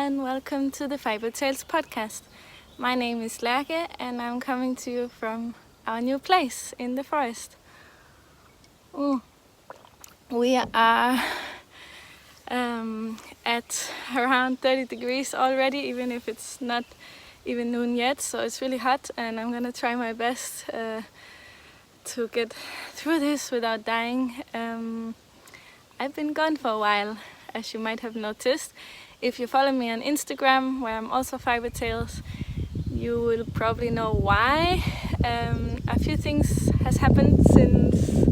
and welcome to the Fiber Tales podcast. My name is Lærke and I'm coming to you from our new place in the forest. We are at around 30 degrees already, even if it's not even noon yet, so it's really hot and I'm gonna try my best to get through this without dying. I've been gone for a while, as you might have noticed. If you follow me on Instagram, where I'm also Fiber Tales, you will probably know why. A few things has happened since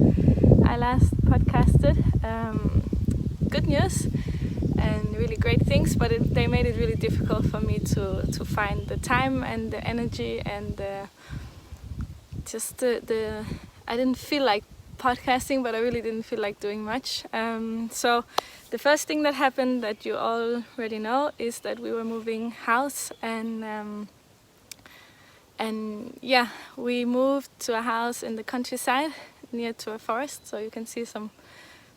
I last podcasted. Good news and really great things, but they made it really difficult for me to find the time and the energy and I didn't feel like podcasting, but I really didn't feel like doing much. So the first thing that happened that you already know is that we were moving house, and yeah, we moved to a house in the countryside near to a forest, so you can see some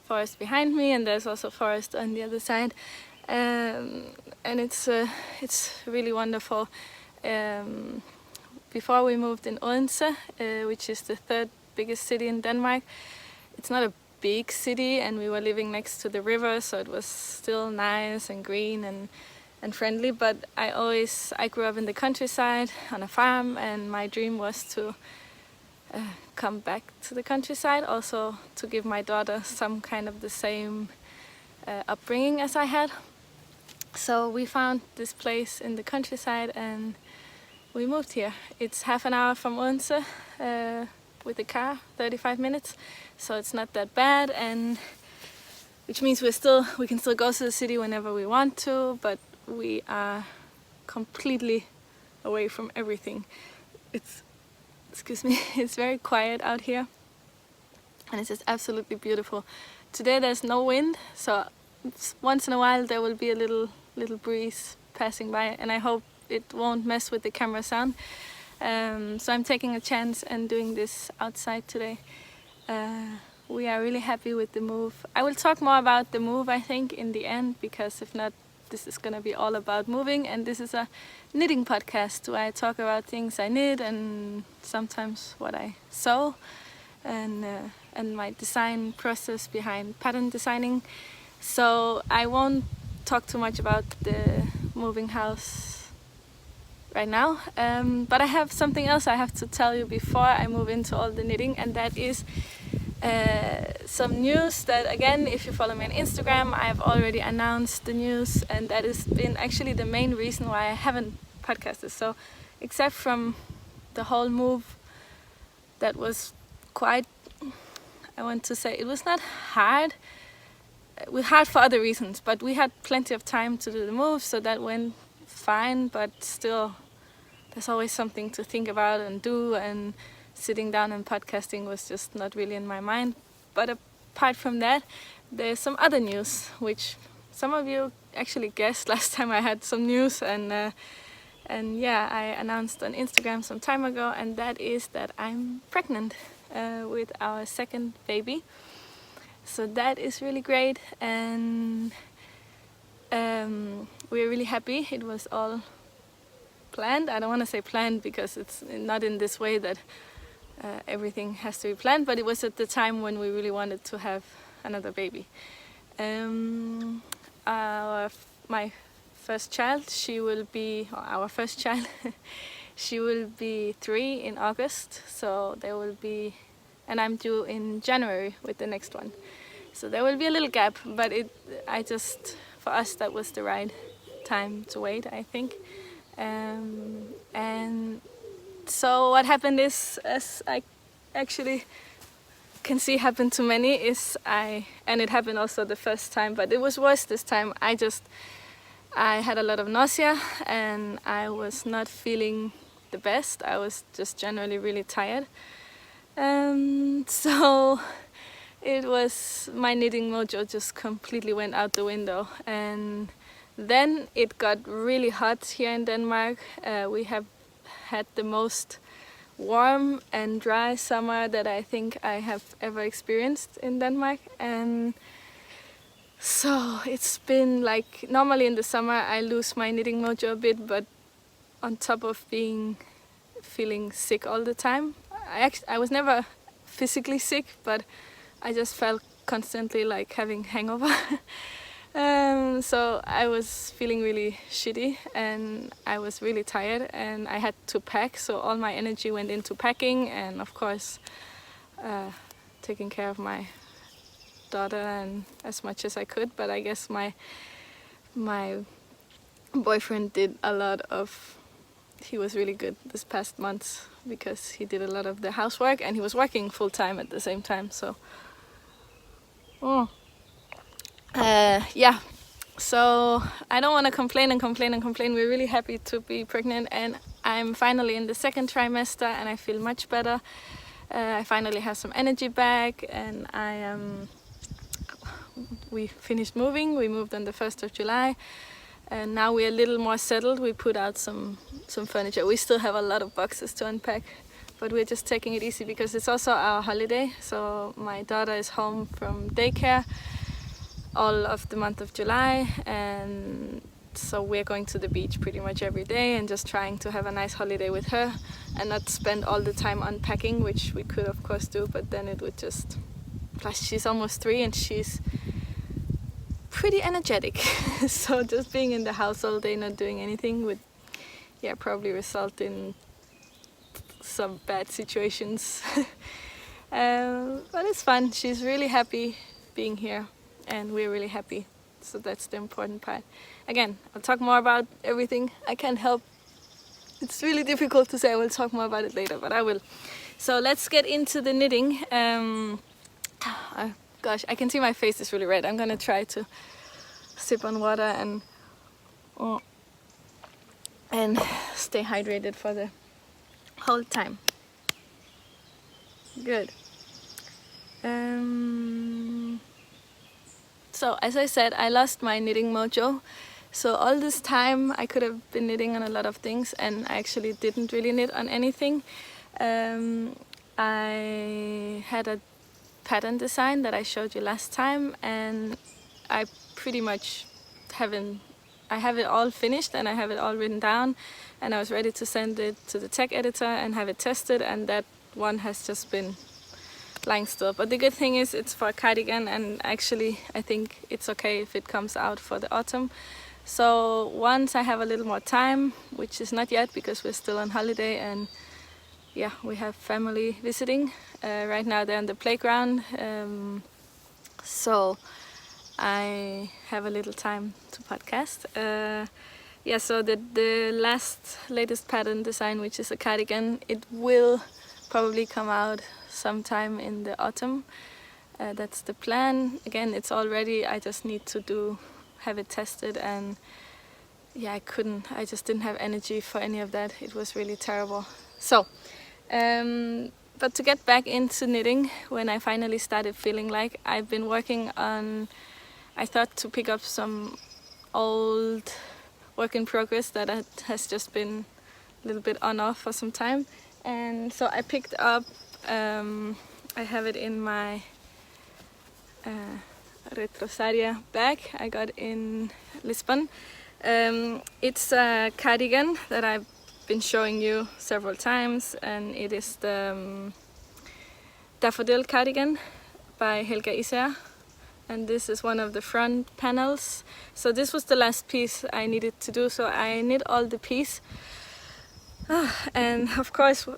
forest behind me, and there's also forest on the other side, and it's really wonderful. Before we moved in Odense, which is the third biggest city in Denmark. It's not a big city, and we were living next to the river, so it was still nice and green and friendly, but I grew up in the countryside on a farm, and my dream was to come back to the countryside, also to give my daughter some kind of the same upbringing as I had. So we found this place in the countryside and we moved here. It's half an hour from Odense with the car, 35 minutes, so it's not that bad, and which means we can still go to the city whenever we want to, but we are completely away from everything. It's very quiet out here, and it's just absolutely beautiful. Today there's no wind, so once in a while there will be a little breeze passing by, and I hope it won't mess with the camera sound. So I'm taking a chance and doing this outside today. We are really happy with the move. I will talk more about the move, I think, in the end, because if not, this is gonna be all about moving, and this is a knitting podcast where I talk about things I knit and sometimes what I sew, and my design process behind pattern designing. So I won't talk too much about the moving house right now, but I have something else I have to tell you before I move into all the knitting, and that is some news that, again, if you follow me on Instagram, I've already announced the news, and that has been actually the main reason why I haven't podcasted. So except from the whole move, that was quite, I want to say, it was not hard. It was hard for other reasons, but we had plenty of time to do the move, so that went fine, but still there's always something to think about and do, and sitting down and podcasting was just not really in my mind. But apart from that, there's some other news, which some of you actually guessed last time I had some news, and yeah, I announced on Instagram some time ago, and that is that I'm pregnant with our second baby. So that is really great, and we're really happy. It was all planned. I don't want to say planned because it's not in this way that everything has to be planned, but it was at the time when we really wanted to have another baby. My first child, our first child, she will be 3 in August, so there will be, and I'm due in January with the next one. So there will be a little gap, but for us that was the right time to wait, I think. And so what happened is, as I actually can see happen to many, and it happened also the first time, but it was worse this time. I had a lot of nausea and I was not feeling the best. I was just generally really tired. So it was, my knitting mojo just completely went out the window, and then it got really hot here in Denmark. We have had the most warm and dry summer that I think I have ever experienced in Denmark, and So it's been like, normally in the summer I lose my knitting mojo a bit, but on top of feeling sick all the time, I was never physically sick, but I just felt constantly like having hangover. So I was feeling really shitty and I was really tired and I had to pack, so all my energy went into packing and of course taking care of my daughter and as much as I could. But I guess my boyfriend did a lot of, he was really good this past month because he did a lot of the housework and he was working full-time at the same time, so yeah. So I don't want to complain and complain and complain. We're really happy to be pregnant and I'm finally in the second trimester and I feel much better. I finally have some energy back and we finished moving. We moved on the 1st of July and now we're a little more settled. We put out some furniture. We still have a lot of boxes to unpack, but we're just taking it easy because it's also our holiday. So my daughter is home from daycare all of the month of July, and so we're going to the beach pretty much every day and just trying to have a nice holiday with her and not spend all the time unpacking, which we could of course do, but then it would just, plus she's almost 3 and she's pretty energetic. So just being in the house all day not doing anything would probably result in some bad situations. But it's fun. She's really happy being here and we're really happy, so that's the important part. Again, I'll talk more about everything. I can't help, it's really difficult to say. I will talk more about it later, but I will. So let's get into the knitting. Gosh, I can see my face is really red. I'm gonna try to sip on water and stay hydrated for the whole time. Good. So as I said, I lost my knitting mojo. So all this time I could have been knitting on a lot of things and I actually didn't really knit on anything. I had a pattern design that I showed you last time and I pretty much I have it all finished and I have it all written down and I was ready to send it to the tech editor and have it tested, and that one has just been lying still. But the good thing is it's for a cardigan and actually I think it's okay if it comes out for the autumn. So once I have a little more time, which is not yet because we're still on holiday and yeah, we have family visiting. Right now they're on the playground, so I have a little time to podcast. Yeah, so the latest pattern design, which is a cardigan, it will probably come out sometime in the autumn. That's the plan. Again, it's all ready. I just need to have it tested, and yeah, I just didn't have energy for any of that. It was really terrible. So, but to get back into knitting, when I finally started feeling like, I've been working on, I thought to pick up some old work in progress that has just been a little bit on off for some time. And so I picked up, I have it in my Retrosaria bag I got in Lisbon. It's a cardigan that I've been showing you several times, and it is the Daffodil Cardigan by Helga Især, and this is one of the front panels. So this was the last piece I needed to do, so I knit all the piece. And of course,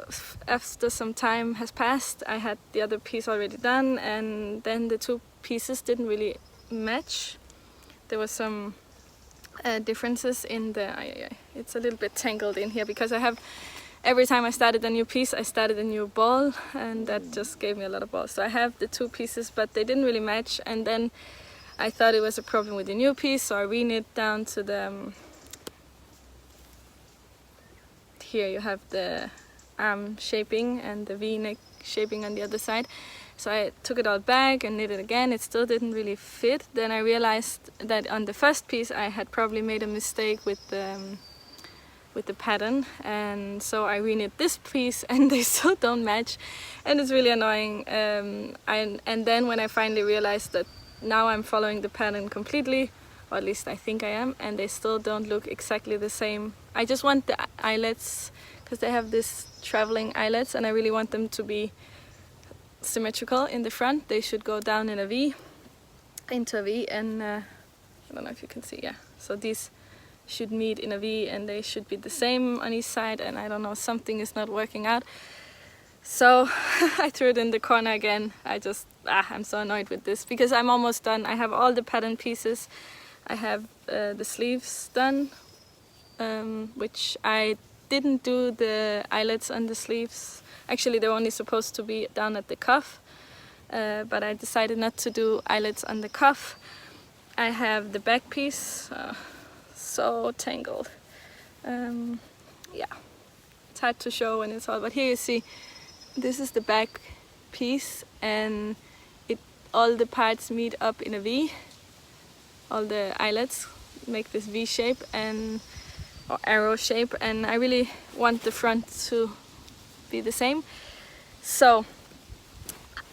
after some time has passed, I had the other piece already done, and then the two pieces didn't really match. There was some differences in the, it's a little bit tangled in here because I have, every time I started a new piece, I started a new ball, and that just gave me a lot of balls. So I have the two pieces, but they didn't really match, and then I thought it was a problem with the new piece, so I re-knit down to the, here you have the arm shaping and the V-neck shaping on the other side. So I took it all back and knit it again. It still didn't really fit. Then I realized that on the first piece I had probably made a mistake with the pattern, and so I re-knit this piece and they still don't match, and it's really annoying. And then when I finally realized that now I'm following the pattern completely, or at least I think I am, and they still don't look exactly the same. I just want the eyelets, because they have this traveling eyelets, and I really want them to be symmetrical in the front. They should go down in a V, into a V, and I don't know if you can see, yeah. So these should meet in a V, and they should be the same on each side, and I don't know, something is not working out. So I threw it in the corner again. I'm so annoyed with this, because I'm almost done. I have all the pattern pieces. I have the sleeves done, which I didn't do the eyelets on the sleeves. Actually, they're only supposed to be down at the cuff, but I decided not to do eyelets on the cuff. I have the back piece, so tangled. Yeah, it's hard to show when it's all, but here you see, this is the back piece, and all the parts meet up in a V. All the eyelets make this V shape or arrow shape, and I really want the front to be the same. So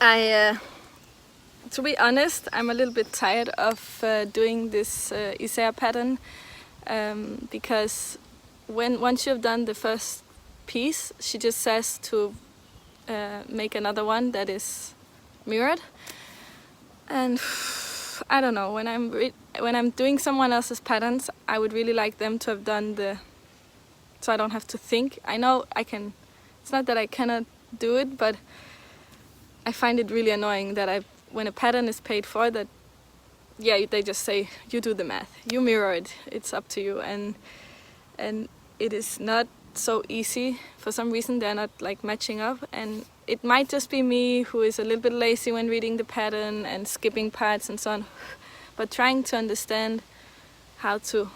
to be honest, I'm a little bit tired of doing this Især pattern, because once you've done the first piece, she just says to make another one that is mirrored. And I don't know, when I'm doing someone else's patterns, I would really like them to have done so I don't have to think. I know I can, it's not that I cannot do it, but I find it really annoying that when a pattern is paid for, that they just say, you do the math, you mirror it, it's up to you, and it is not so easy. For some reason they're not like matching up, and it might just be me who is a little bit lazy when reading the pattern and skipping parts and so on, but trying to understand how to,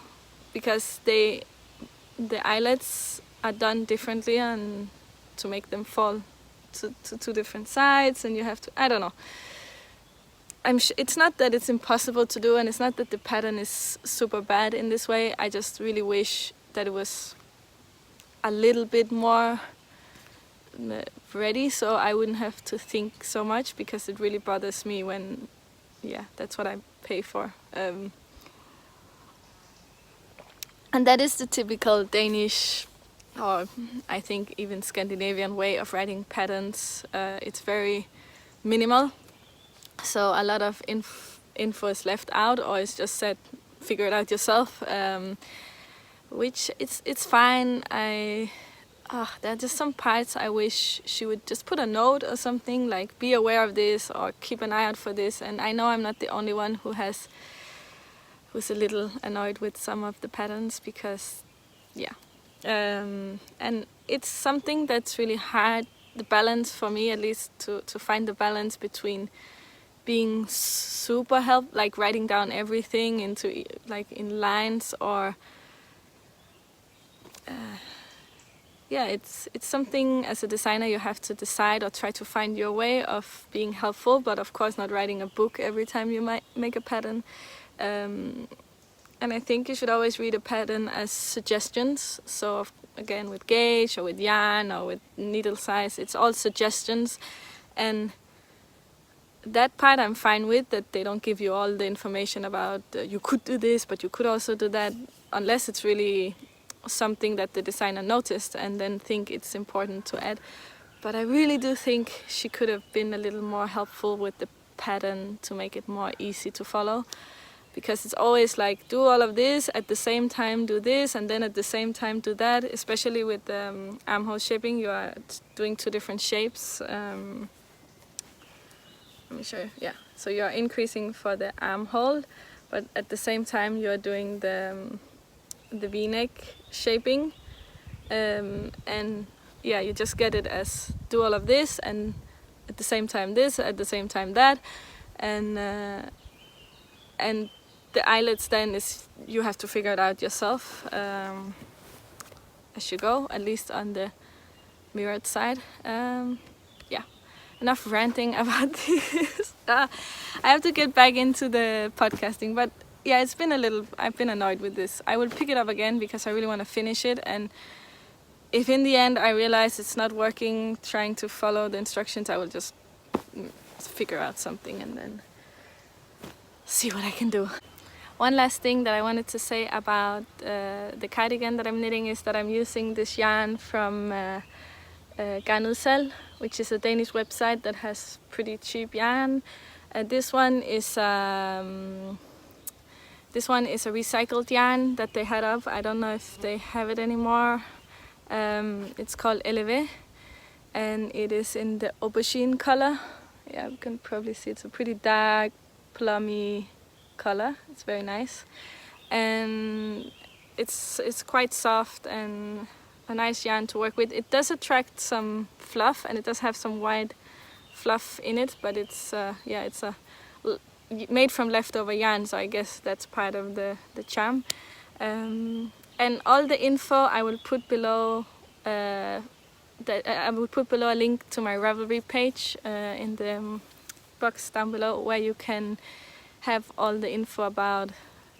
because the eyelets are done differently, and to make them fall to two different sides, and you have to, I don't know. It's not that it's impossible to do, and it's not that the pattern is super bad in this way. I just really wish that it was a little bit more ready, so I wouldn't have to think so much, because it really bothers me when, that's what I pay for. And that is the typical Danish, or I think even Scandinavian way of writing patterns. It's very minimal, so a lot of info is left out, or it's just said, figure it out yourself, which it's fine. There are just some parts I wish she would just put a note or something, like be aware of this or keep an eye out for this. And I know I'm not the only one who's a little annoyed with some of the patterns, because and it's something that's really hard, the balance for me at least, to find the balance between being super like writing down everything into like in lines, or it's something as a designer you have to decide or try to find your way of being helpful, but of course not writing a book every time you might make a pattern. And I think you should always read a pattern as suggestions. So again, with gauge or with yarn or with needle size, it's all suggestions. And that part I'm fine with, that they don't give you all the information about you could do this, but you could also do that, unless it's really something that the designer noticed and then think it's important to add. But I really do think she could have been a little more helpful with the pattern to make it more easy to follow, because it's always like, do all of this at the same time, do this, and then at the same time do that. Especially with armhole shaping, you are doing two different shapes. Let me show you. Yeah, so you are increasing for the armhole, but at the same time you are doing the V-neck shaping, and you just get it as do all of this, and at the same time this, at the same time that, and the eyelets then is, you have to figure it out yourself as you go, at least on the mirrored side. Enough ranting about this. I have to get back into the podcasting, but it's been I've been annoyed with this. I will pick it up again because I really want to finish it, and if in the end I realize it's not working trying to follow the instructions, I will just figure out something and then see what I can do. One last thing that I wanted to say about the cardigan that I'm knitting is that I'm using this yarn from Garnudsalg, which is a Danish website that has pretty cheap yarn. This one is a recycled yarn that they had up. I don't know if they have it anymore. It's called Eleve, and it is in the aubergine color. Yeah, you can probably see it's a pretty dark, plummy color. It's very nice, and it's quite soft and a nice yarn to work with. It does attract some fluff, and it does have some white fluff in it, but it's made from leftover yarn, so I guess that's part of the charm. And all the info I will put below. I will put below a link to my Ravelry page in the box down below, where you can have all the info about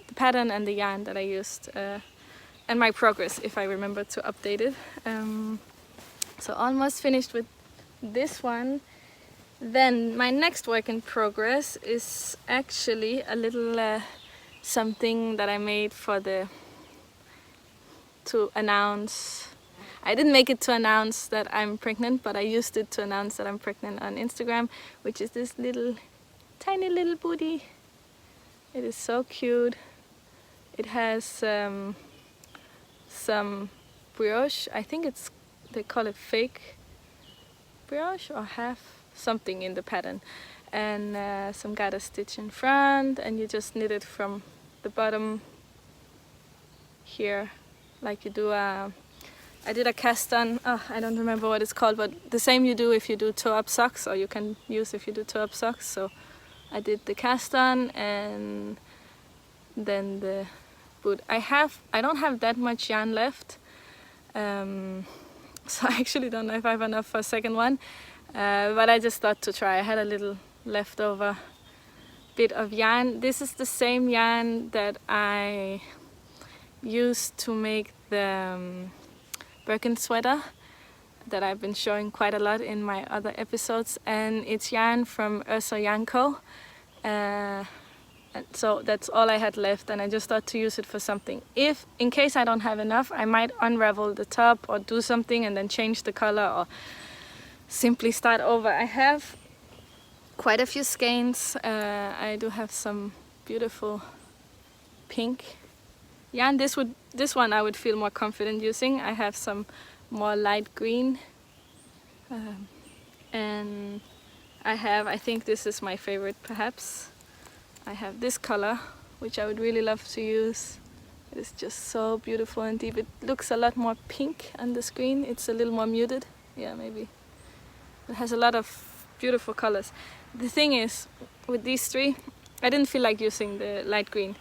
the pattern and the yarn that I used, and my progress if I remember to update it. So almost finished with this one. Then my next work in progress is actually a little something that I made to announce. I didn't make it to announce that I'm pregnant, but I used it to announce that I'm pregnant on Instagram, which is this tiny little booty. It is so cute. It has some brioche. I think they call it fake brioche or half something in the pattern, and some garter stitch in front, and you just knit it from the bottom here, like you do I did a cast on. I don't remember what it's called, but the same you do if you do toe-up socks, or you can use if you do toe-up socks. So I did the cast on and then the boot. I don't have that much yarn left, so I actually don't know if I have enough for a second one, but I just thought to try. I had a little leftover bit of yarn. This is the same yarn that I used to make the Birkin sweater that I've been showing quite a lot in my other episodes, and it's yarn from Ursa Yarn Co. So that's all I had left, and I just thought to use it for something. In case I don't have enough, I might unravel the top or do something and then change the color or simply start over. I have quite a few skeins. I do have some beautiful pink yarn. This one I would feel more confident using. I have some more light green, and I think this is my favorite perhaps. I have this color, which I would really love to use. It is just so beautiful and deep. It looks a lot more pink on the screen. It's a little more muted. Yeah, maybe. It has a lot of beautiful colors. The thing is, with these three, I didn't feel like using the light green.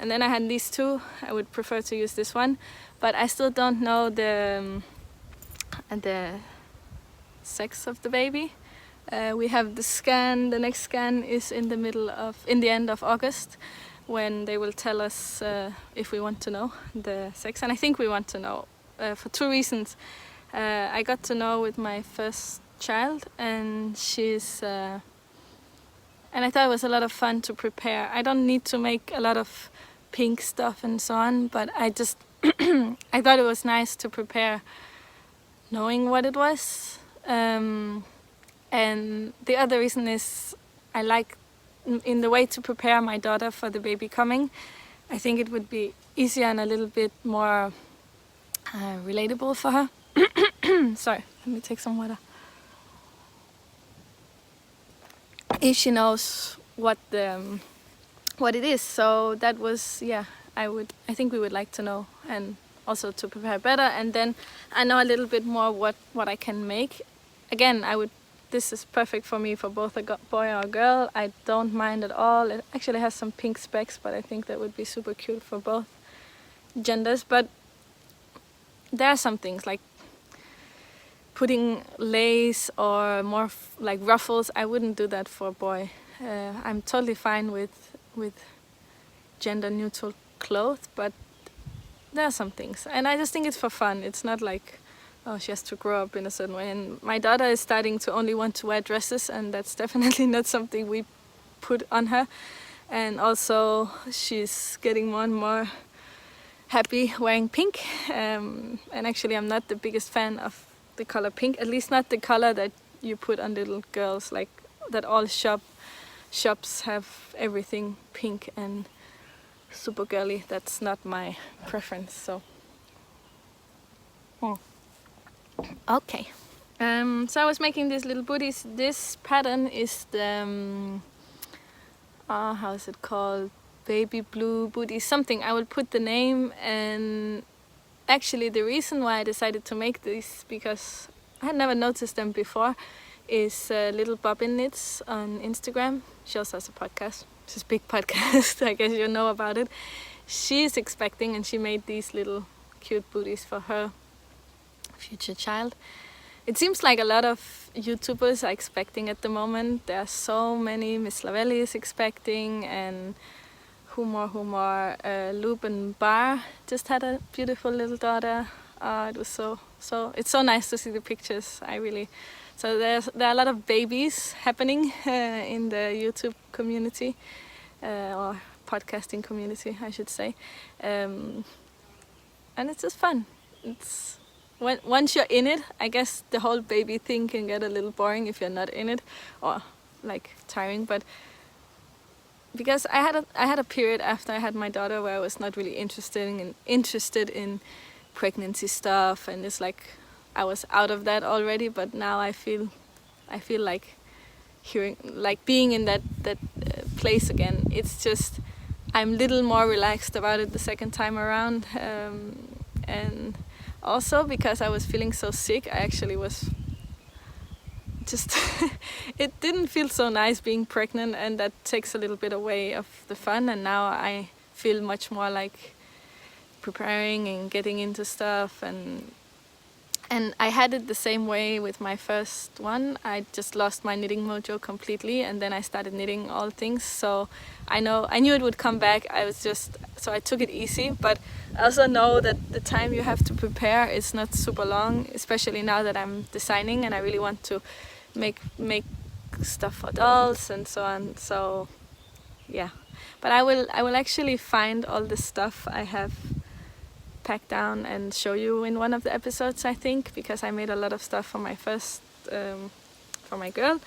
And then I had these two. I would prefer to use this one, but I still don't know the sex of the baby. We have the scan. The next scan is in the end of August, when they will tell us if we want to know the sex. And I think we want to know for two reasons. I got to know with my first child, and she's and I thought it was a lot of fun to prepare. I don't need to make a lot of pink stuff and so on, but I just I thought it was nice to prepare knowing what it was. And the other reason is I like, in the way to prepare my daughter for the baby coming, I think it would be easier and a little bit more relatable for her. Sorry, let me take some water. If she knows what it is. So that was, yeah, I think we would like to know, and also to prepare better, and then I know a little bit more what I can make. Again, this is perfect for me for both a boy or a girl. I don't mind at all. It actually has some pink specks, but I think that would be super cute for both genders. But there are some things like putting lace or more like ruffles. I wouldn't do that for a boy. I'm totally fine with gender neutral clothes, but there are some things, and I just think it's for fun. It's not like, oh, she has to grow up in a certain way. And my daughter is starting to only want to wear dresses, and that's definitely not something we put on her. And also she's getting more and more happy wearing pink. And actually I'm not the biggest fan of the color pink, at least not the color that you put on little girls, like that all shops have everything pink and super girly. That's not my preference. So okay. So I was making these little booties. This pattern is the how is it called, baby blue booty something. I will put the name. And actually the reason why I decided to make these, because I had never noticed them before, is Little Bobbin Knits on Instagram. She also has a podcast. It's a big podcast. I guess you know about it. She's expecting, and she made these little cute booties for her future child. It seems like a lot of YouTubers are expecting at the moment. There are so many. Miss Lavelli is expecting, and Humor, Loop and Bar just had a beautiful little daughter. It was it's so nice to see the pictures. So there are a lot of babies happening in the YouTube community, or podcasting community, I should say. And it's just fun. Once you're in it, I guess the whole baby thing can get a little boring if you're not in it, or like tiring. But because I had a period after I had my daughter where I was not really interested in pregnancy stuff, and it's like I was out of that already. But now I feel like being in that place again. It's just I'm a little more relaxed about it the second time around, and also because I was feeling so sick, I actually was just it didn't feel so nice being pregnant, and that takes a little bit away of the fun. And now I feel much more like preparing and getting into stuff, and I had it the same way with my first one. I just lost my knitting mojo completely, and then I started knitting all things. So I knew it would come back. So I took it easy, but I also know that the time you have to prepare is not super long, especially now that I'm designing and I really want to make stuff for dolls and so on. So yeah, but I will actually find all the stuff I have packed down and show you in one of the episodes, I think, because I made a lot of stuff for my first for my girl.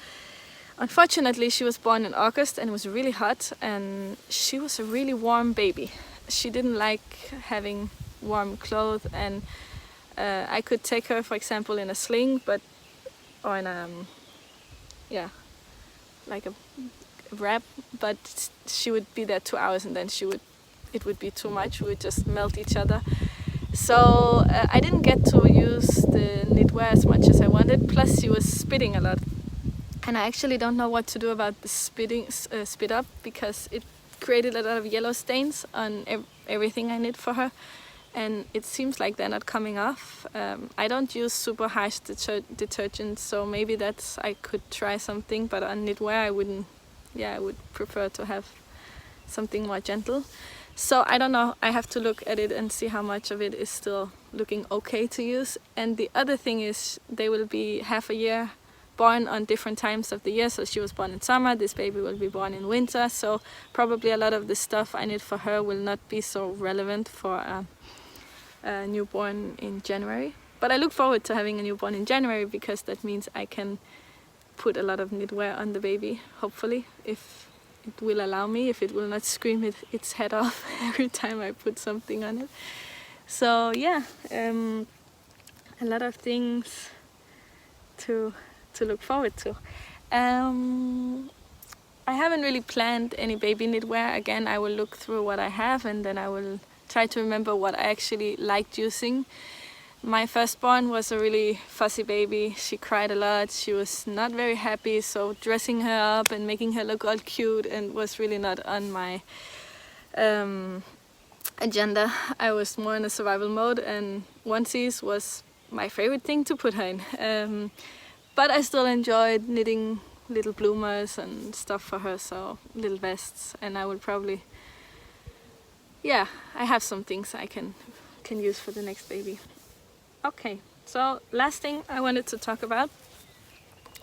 Unfortunately, she was born in August and it was really hot, and she was a really warm baby. She didn't like having warm clothes, and I could take her, for example, in a sling, or in a like a wrap, but she would be there 2 hours, and then it would be too much. We would just melt each other. So I didn't get to use the knitwear as much as I wanted. Plus, she was spitting a lot, and I actually don't know what to do about the spit up, because it created a lot of yellow stains on everything I knit for her, and it seems like they're not coming off. I don't use super harsh detergent, so maybe I could try something, but on knitwear I wouldn't. I would prefer to have something more gentle. So I don't know, I have to look at it and see how much of it is still looking okay to use. And the other thing is, they will be half a year born on different times of the year. So she was born in summer, this baby will be born in winter, so probably a lot of the stuff I knit for her will not be so relevant for a newborn in January. But I look forward to having a newborn in January, because that means I can put a lot of knitwear on the baby, hopefully, if it will allow me, if it will not scream its head off every time I put something on it. So yeah, a lot of things to look forward to. I haven't really planned any baby knitwear. Again, I will look through what I have, and then I will try to remember what I actually liked using. My firstborn was a really fussy baby. She cried a lot. She was not very happy, so dressing her up and making her look all cute and was really not on my agenda. I was more in a survival mode, and onesies was my favorite thing to put her in. But I still enjoyed knitting little bloomers and stuff for her, so little vests, and I will probably, I have some things I can use for the next baby. Okay, so last thing I wanted to talk about.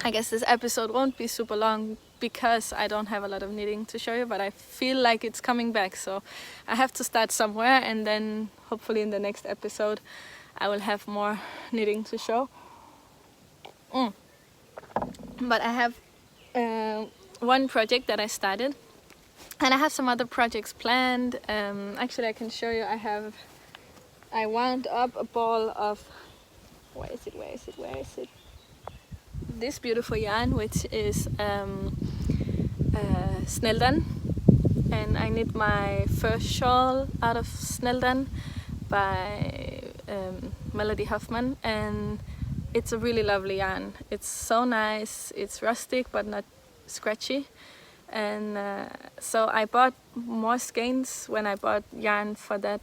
I guess this episode won't be super long because I don't have a lot of knitting to show you, but I feel like it's coming back, so I have to start somewhere, and then hopefully in the next episode I will have more knitting to show. But I have one project that I started, and I have some other projects planned. Actually, I can show you. I wound up a ball of, where is it? This beautiful yarn, which is Snældan, and I knit my first shawl out of Snældan by Melody Hoffman, and it's a really lovely yarn. It's so nice. It's rustic but not scratchy, and so I bought more skeins when I bought yarn for that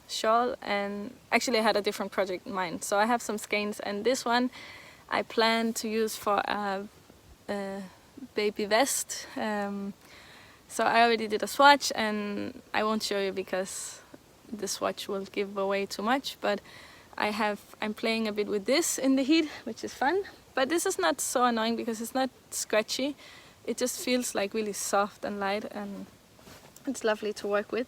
shawl, and actually I had a different project in mind. So I have some skeins, and this one I plan to use for a baby vest. So I already did a swatch, and I won't show you because the swatch will give away too much, but I'm playing a bit with this in the heat, which is fun. But this is not so annoying because it's not scratchy. It just feels like really soft and light, and it's lovely to work with.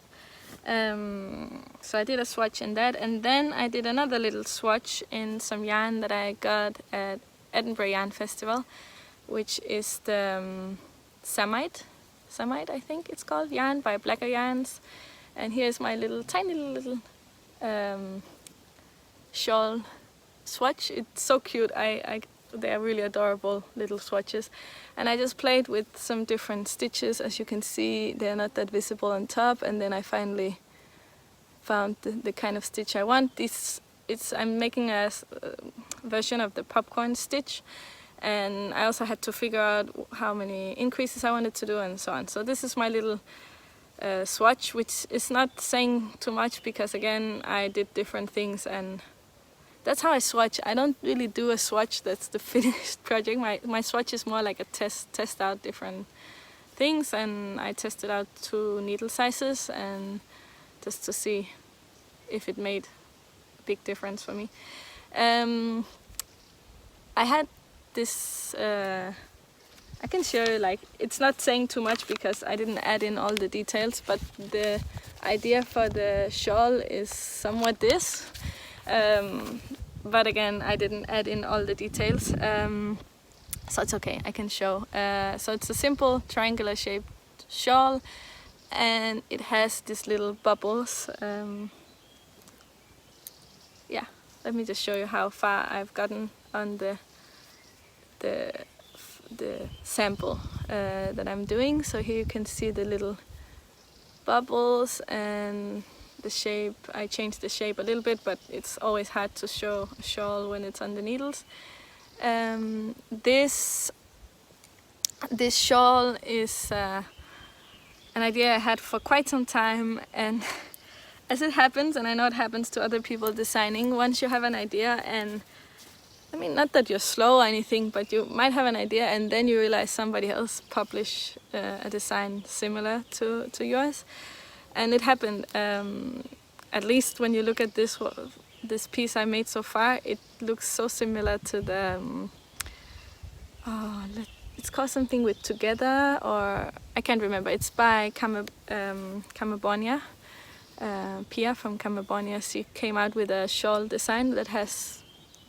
So I did a swatch in that, and then I did another little swatch in some yarn that I got at Edinburgh Yarn Festival, which is the Samite, I think it's called, yarn by Blacker Yarns. And here's my tiny little shawl swatch. It's so cute. They are really adorable little swatches, and I just played with some different stitches. As you can see, they're not that visible on top, and then I finally found the kind of stitch I want. I'm making a version of the popcorn stitch, and I also had to figure out how many increases I wanted to do and so on. So this is my little swatch, which is not saying too much because again I did different things, and that's how I swatch. I don't really do a swatch that's the finished project. My swatch is more like a test out different things, and I tested out 2 needle sizes and just to see if it made a big difference for me. I had this, I can show you, like, it's not saying too much because I didn't add in all the details, but the idea for the shawl is somewhat this. But again, I didn't add in all the details, so it's okay, I can show. So it's a simple triangular shaped shawl, and it has these little bubbles. Yeah, let me just show you how far I've gotten on the sample that I'm doing. So here you can see the little bubbles and the shape. I changed the shape a little bit, but it's always hard to show a shawl when it's on the needles. This shawl is an idea I had for quite some time, and as it happens, and I know it happens to other people designing, once you have an idea, and I mean, not that you're slow or anything, but you might have an idea and then you realize somebody else published a design similar to yours. And it happened, at least when you look at this piece I made so far, it looks so similar to the, it's called something with Together, or I can't remember. It's by Camabonia. Pia from Camabonia, she came out with a shawl design that has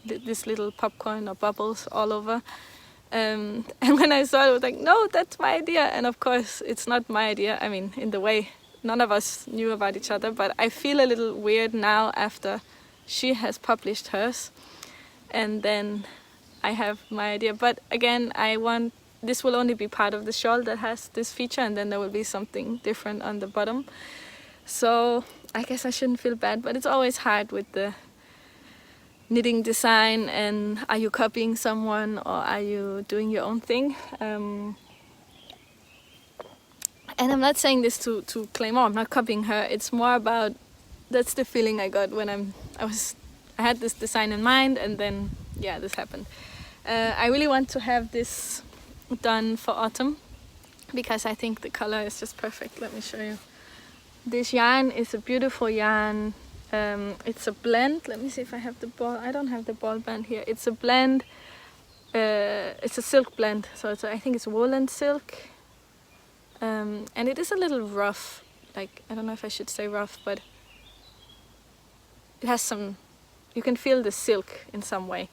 this little popcorn or bubbles all over. And when I saw it, I was like, no, that's my idea. And of course, it's not my idea. I mean, in the way, none of us knew about each other, but I feel a little weird now after she has published hers. And then I have my idea. But again, this will only be part of the shawl that has this feature, and then there will be something different on the bottom. So I guess I shouldn't feel bad, but it's always hard with the knitting design, and are you copying someone or are you doing your own thing? And I'm not saying this to claim, oh, I'm not copying her. It's more about, that's the feeling I got when I had this design in mind, and then yeah, this happened. I really want to have this done for autumn because I think the color is just perfect. Let me show you. This yarn is a beautiful yarn. It's a blend. Let me see if I have the ball. I don't have the ball band here. It's a blend it's a silk blend, so I think it's wool and silk, and it is a little rough. Like, I don't know if I should say rough, but it has some, you can feel the silk in some way.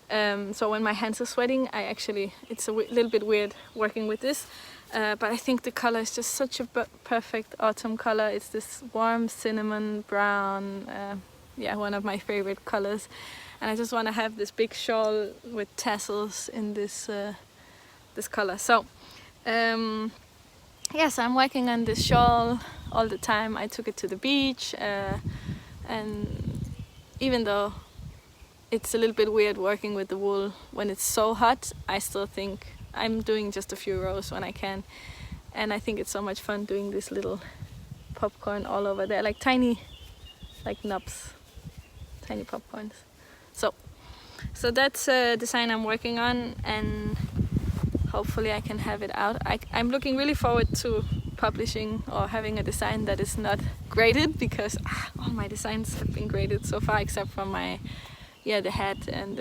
So when my hands are sweating, it's a little bit weird working with this, but I think the color is just such a perfect autumn color. It's this warm cinnamon brown, yeah, one of my favorite colors. And I just want to have this big shawl with tassels in this this color. So yes, I'm working on this shawl all the time. I took it to the beach, and even though it's a little bit weird working with the wool when it's so hot, I still think I'm doing just a few rows when I can. And I think it's so much fun doing this little popcorn all over there, like tiny, like nubs, tiny popcorns. So that's a design I'm working on, and hopefully I can have it out. I'm looking really forward to publishing or having a design that is not graded, because all my designs have been graded so far, except for the hat and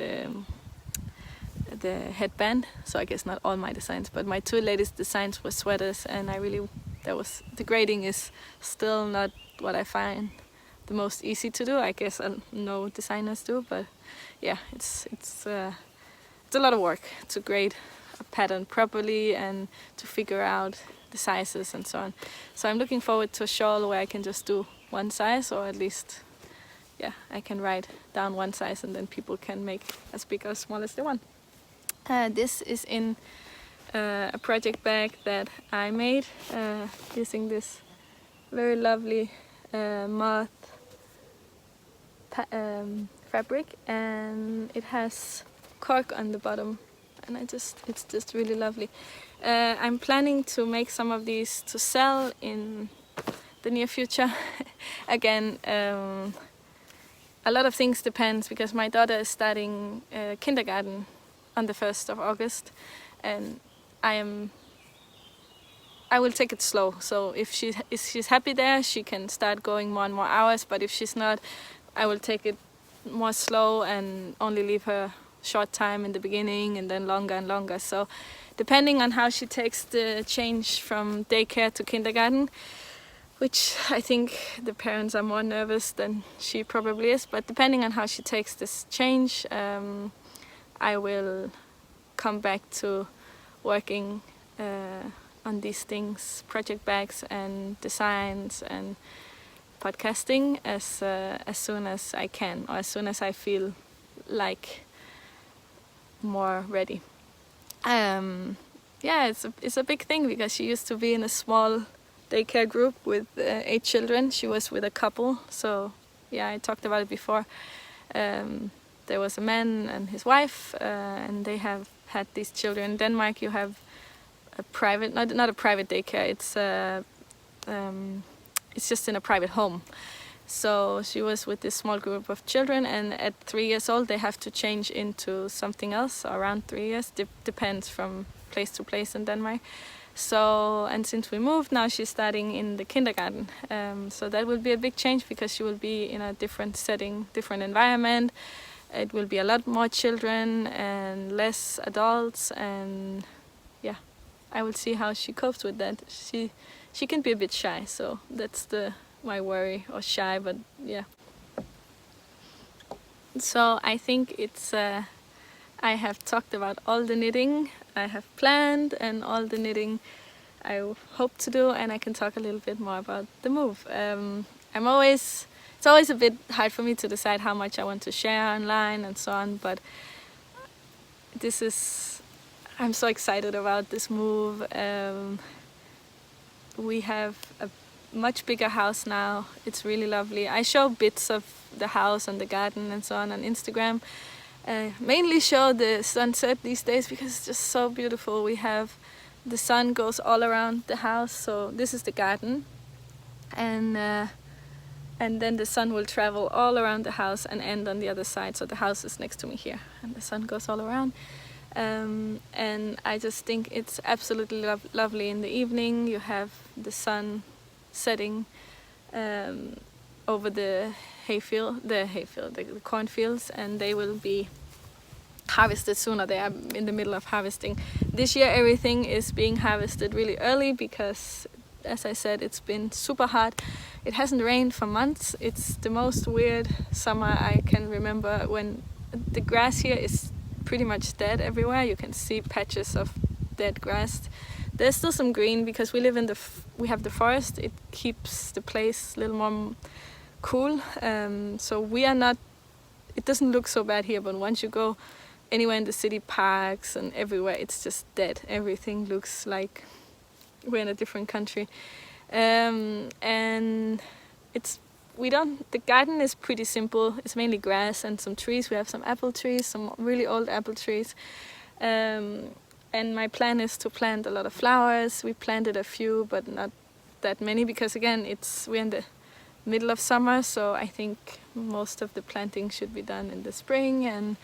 the headband. So I guess not all my designs, but my 2 latest designs were sweaters, and the grading is still not what I find the most easy to do. I guess no designers do, but yeah, it's a lot of work to grade a pattern properly and to figure out the sizes and so on. So I'm looking forward to a shawl where I can just do one size, or at least, yeah, I can write down one size and then people can make as big or small as they want. This is in a project bag that I made using this very lovely moth fabric, and it has cork on the bottom, and it's just really lovely. I'm planning to make some of these to sell in the near future. Again, a lot of things depends, because my daughter is starting kindergarten on the 1st of August, and I will take it slow. So if she's happy there, she can start going more and more hours, but if she's not, I will take it more slow and only leave her short time in the beginning and then longer and longer. So depending on how she takes the change from daycare to kindergarten, which I think the parents are more nervous than she probably is, but depending on how she takes this change, I will come back to working on these things, project bags and designs and podcasting as soon as I can, or as soon as I feel like more ready. Yeah, it's a big thing, because she used to be in a small daycare group with 8 children. She was with a couple, so yeah, I talked about it before. There was a man and his wife, and they have had these children. In Denmark, you have a private, not a private daycare. It's just in a private home. So she was with this small group of children, and at 3 years old they have to change into something else. Around 3 years, depends from place to place in Denmark. So, and since we moved, now she's starting in the kindergarten. So that will be a big change, because she will be in a different setting, different environment. It will be a lot more children and less adults, and yeah, I will see how she copes with that. She can be a bit shy, so that's my worry, or shy, but yeah. So I think I have talked about all the knitting I have planned and all the knitting I hope to do, and I can talk a little bit more about the move. It's always a bit hard for me to decide how much I want to share online and so on, but I'm so excited about this move. We have a much bigger house now. It's really lovely. I show bits of the house and the garden and so on Instagram. Mainly show the sunset these days, because it's just so beautiful. We have the sun goes all around the house, so this is the garden, and then the sun will travel all around the house and end on the other side. So the house is next to me here, and the sun goes all around. And I just think it's absolutely lovely in the evening. You have the sun setting over the cornfields, and they will be harvested sooner. They are in the middle of harvesting. This year everything is being harvested really early because, as I said, it's been super hot. It hasn't rained for months. It's the most weird summer I can remember, when the grass here is pretty much dead everywhere. You can see patches of dead grass. There's still some green because we live in we have the forest. It keeps the place a little more cool. So we are not, it doesn't look so bad here, but once you go anywhere in the city, parks and everywhere, it's just dead. Everything looks like we're in a different country. And the garden is pretty simple. It's mainly grass and some trees. We have some apple trees, some really old apple trees. And my plan is to plant a lot of flowers. We planted a few, but not that many, because again, we're in the middle of summer, so I think most of the planting should be done in the spring, and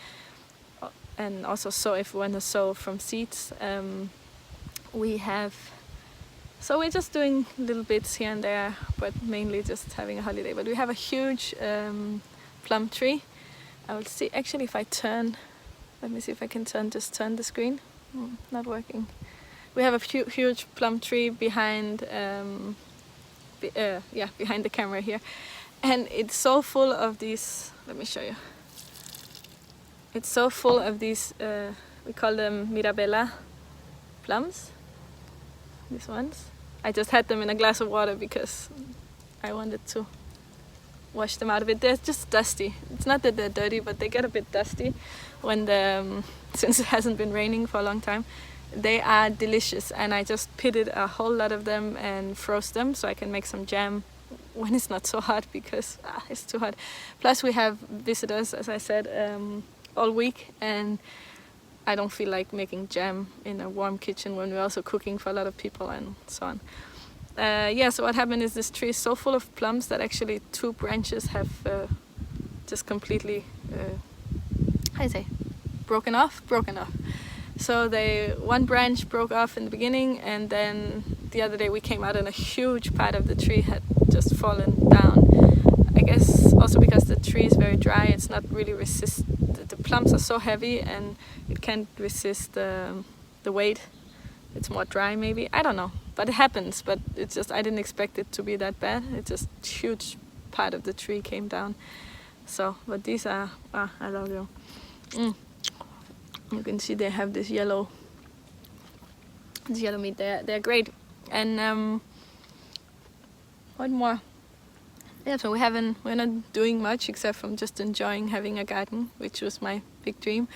also sow, if we want to sow from seeds. So we're just doing little bits here and there, but mainly just having a holiday. But we have a huge plum tree. I will see, actually, if I turn, let me see if I can turn the screen. Not working. We have a huge plum tree behind, behind the camera here, and it's so full of these. Let me show you. It's so full of these. We call them Mirabella plums. These ones. I just had them in a glass of water because I wanted to wash them out of it. They're just dusty. It's not that they're dirty, but they get a bit dusty when since it hasn't been raining for a long time. They are delicious, and I just pitted a whole lot of them and froze them so I can make some jam when it's not so hot, because it's too hot. Plus we have visitors, as I said, all week, and I don't feel like making jam in a warm kitchen when we're also cooking for a lot of people and so on. So what happened is this tree is so full of plums that actually 2 branches have just completely, broken off. So one branch broke off in the beginning, and then the other day we came out and a huge part of the tree had just fallen down. I guess also because the tree is very dry, it's not really the plums are so heavy and it can't resist the weight. It's more dry maybe, I don't know. But it happens, but it's just, I didn't expect it to be that bad. It's just huge part of the tree came down. So, but these are, I love you. You can see they have this yellow meat. They're great. And what more? Yeah, so we're not doing much except from just enjoying having a garden, which was my big dream.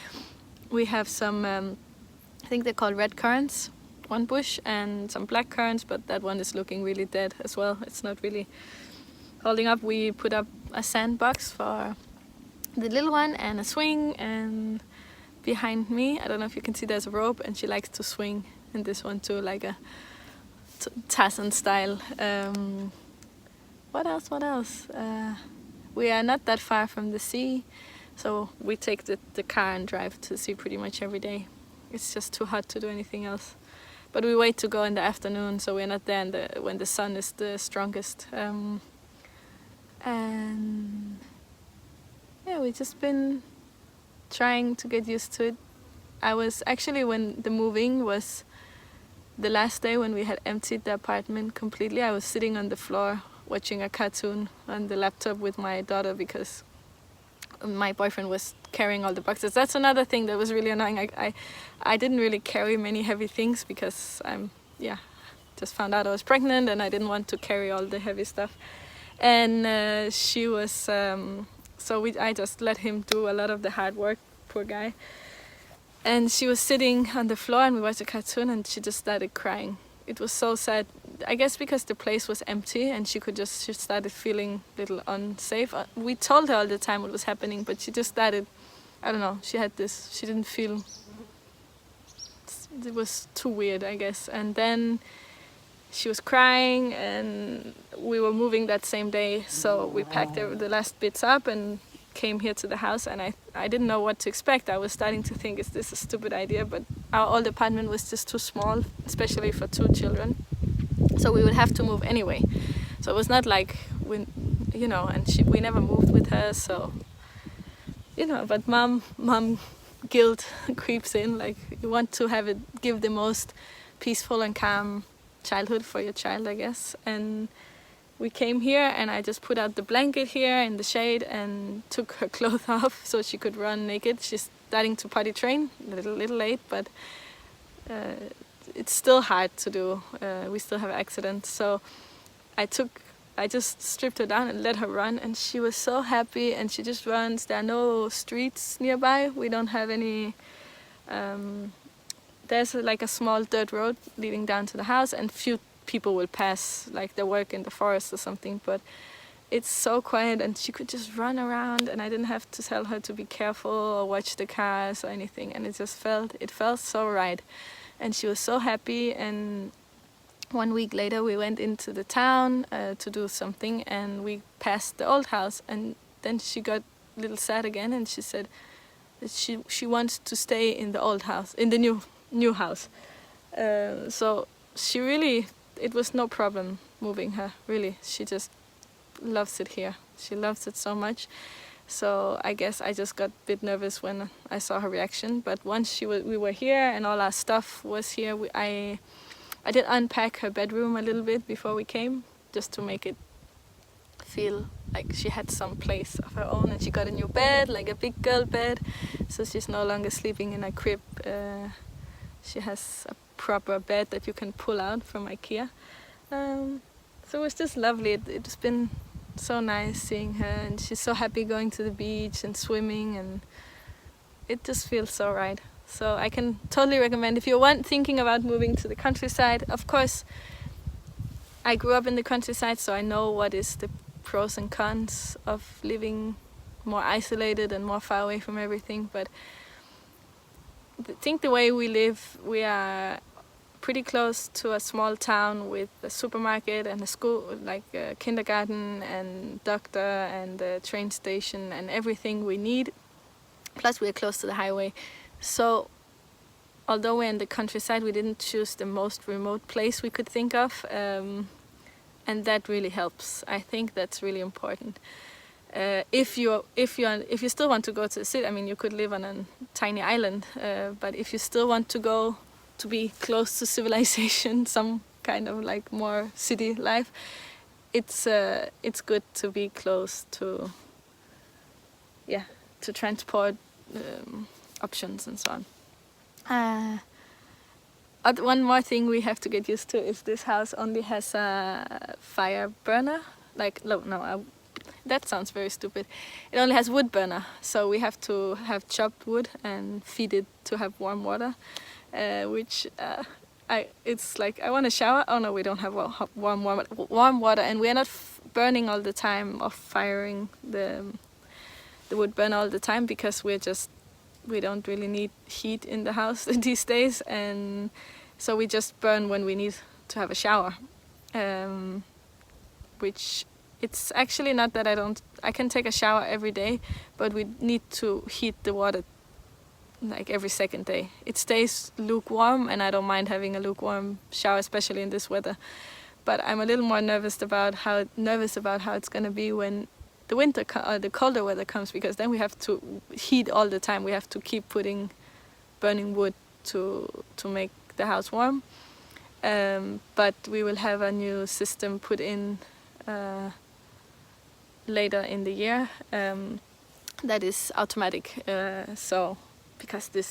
We have some, I think they're called red currants, one bush, and some black currants, but that one is looking really dead as well. It's not really holding up. We put up a sandbox for the little one and a swing, and behind me, I don't know if you can see, there's a rope, and she likes to swing in this one too, like a Tarzan style. What else? We are not that far from the sea, so we take the car and drive to the sea pretty much every day. It's just too hot to do anything else. But we wait to go in the afternoon, so we're not there when the sun is the strongest. And yeah, we've just been trying to get used to it. I was actually, when the moving was the last day when we had emptied the apartment completely, I was sitting on the floor watching a cartoon on the laptop with my daughter because my boyfriend was carrying all the boxes. That's another thing that was really annoying. I didn't really carry many heavy things because just found out I was pregnant and I didn't want to carry all the heavy stuff. And she was, I just let him do a lot of the hard work, poor guy. And she was sitting on the floor and we watched a cartoon and she just started crying. It was so sad. I guess because the place was empty and she started feeling a little unsafe. We told her all the time what was happening, but she just started, I don't know, she didn't feel, it was too weird, I guess. And then she was crying and we were moving that same day, so we packed the last bits up and came here to the house, and I didn't know what to expect. I was starting to think, is this a stupid idea? But our old apartment was just too small, especially for 2 children. So we would have to move anyway. So it was not like, we never moved with her, so, but mom guilt creeps in. Like you want to give the most peaceful and calm childhood for your child, I guess. And we came here, and I just put out the blanket here in the shade and took her clothes off so she could run naked. She's starting to potty train, a little late, but it's still hard to do. We still have accidents, so I just stripped her down and let her run, and she was so happy, and she just runs. There are no streets nearby. We don't have any. There's like a small dirt road leading down to the house, and few people will pass, like they work in the forest or something, but it's so quiet, and she could just run around, and I didn't have to tell her to be careful or watch the cars or anything, and it felt so right, and she was so happy. And 1 week later we went into the town to do something, and we passed the old house, and then she got a little sad again, and she said that she wants to stay in the old house, in the new house. So she really, it was no problem moving her, really. She just loves it here. She loves it so much. So I guess I just got a bit nervous when I saw her reaction. But once we were here and all our stuff was here, I did unpack her bedroom a little bit before we came, just to make it feel like she had some place of her own. And she got a new bed, like a big girl bed, so she's no longer sleeping in a crib. She has a proper bed that you can pull out from IKEA. So it was just lovely. It's been so nice seeing her, and she's so happy going to the beach and swimming, and it just feels so right. So I can totally recommend, if you're thinking about moving to the countryside. Of course, I grew up in the countryside, so I know what is the pros and cons of living more isolated and more far away from everything. But I think the way we live, we are pretty close to a small town with a supermarket and a school, like a kindergarten and doctor and a train station and everything we need. Plus we are close to the highway. So although we're in the countryside, we didn't choose the most remote place we could think of, and that really helps. I think that's really important. If you still want to go to the city, I mean, you could live on a tiny island, but if you still want to go to be close to civilization, some kind of like more city life, it's good to be close to transport options and so on. One more thing we have to get used to is this house only has a fire burner. That sounds very stupid. It only has wood burner, so we have to have chopped wood and feed it to have warm water, which it's like, I want to shower. Oh no, we don't have warm water, and we are not burning all the time or firing the wood burner all the time, because we don't really need heat in the house these days, and so we just burn when we need to have a shower, which it's actually not that I can take a shower every day, but we need to heat the water like every second day. It stays lukewarm, and I don't mind having a lukewarm shower, especially in this weather. But I'm a little more nervous about how it's going to be when the winter or the colder weather comes, because then we have to heat all the time. We have to keep burning wood to make the house warm. But we will have a new system put in later in the year that is automatic. So because the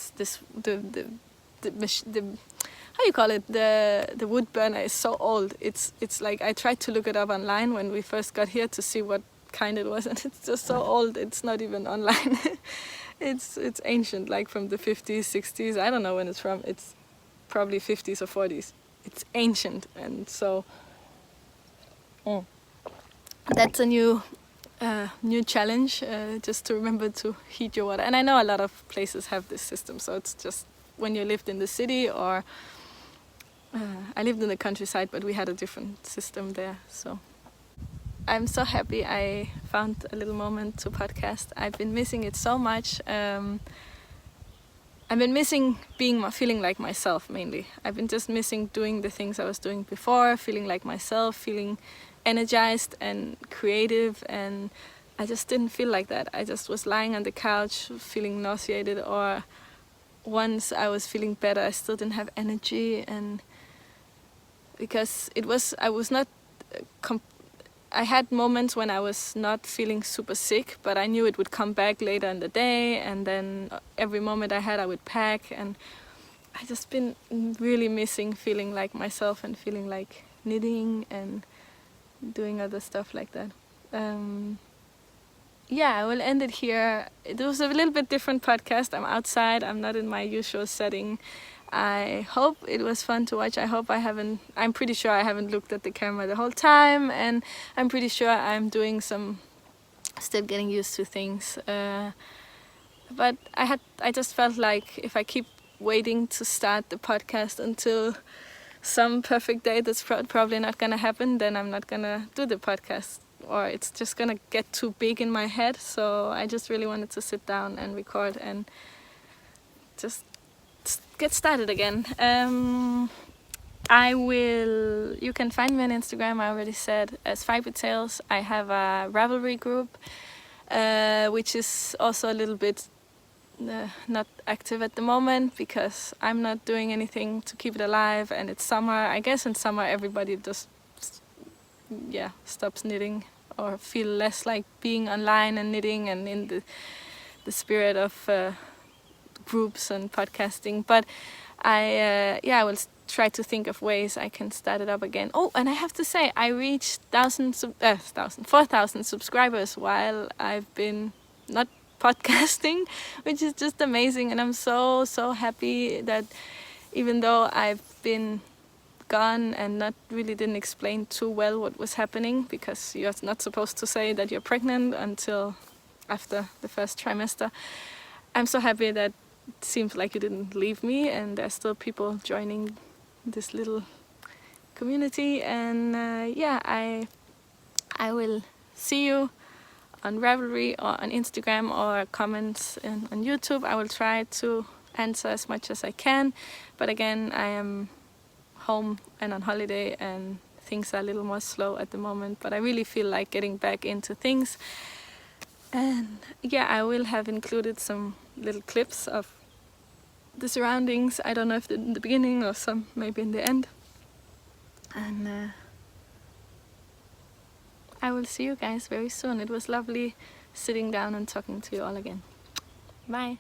how you call it, the wood burner is so old. It's like, I tried to look it up online when we first got here to see what kind it was, and it's just so old it's not even online. it's ancient, like from the 50s, 60s. I don't know when it's from. It's probably 50s or 40s. It's ancient, and so that's a new challenge, just to remember to heat your water. And I know a lot of places have this system, so it's just when you lived in the city, or I lived in the countryside, but we had a different system there. So I'm so happy I found a little moment to podcast. I've been missing it so much. I've been missing feeling like myself, mainly. I've been just missing doing the things I was doing before, feeling like myself, feeling energized and creative, and I just didn't feel like that. I just was lying on the couch feeling nauseated, or once I was feeling better, I still didn't have energy, and because I had moments when I was not feeling super sick, but I knew it would come back later in the day, and then every moment I had I would pack, and I just been really missing feeling like myself and feeling like knitting and doing other stuff like that. Yeah, I will end it here. It was a little bit different podcast. I'm outside, I'm not in my usual setting. I hope it was fun to watch. I'm pretty sure I haven't looked at the camera the whole time, and I'm pretty sure I'm doing still getting used to things. But I just felt like if I keep waiting to start the podcast until some perfect day that's probably not gonna happen, then I'm not gonna do the podcast, or it's just gonna get too big in my head. So I just really wanted to sit down and record and just get started again. You can find me on Instagram, I already said, as Fiber Tales. I have a Ravelry group, which is also a little bit not active at the moment because I'm not doing anything to keep it alive, and it's summer. I guess in summer everybody just stops knitting or feel less like being online and knitting and in the spirit of groups and podcasting. But I will try to think of ways I can start it up again. Oh, and I have to say, I reached 4,000 subscribers while I've been not podcasting, which is just amazing. And I'm so happy that even though I've been gone and didn't explain too well what was happening, because you're not supposed to say that you're pregnant until after the first trimester, I'm so happy that it seems like you didn't leave me, and there's still people joining this little community. And I will see you on Ravelry or on Instagram or comments on YouTube. I will try to answer as much as I can, but again, I am home and on holiday and things are a little more slow at the moment, but I really feel like getting back into things. And I will have included some little clips of the surroundings. I don't know if in the beginning or some maybe in the end. And I will see you guys very soon. It was lovely sitting down and talking to you all again. Bye.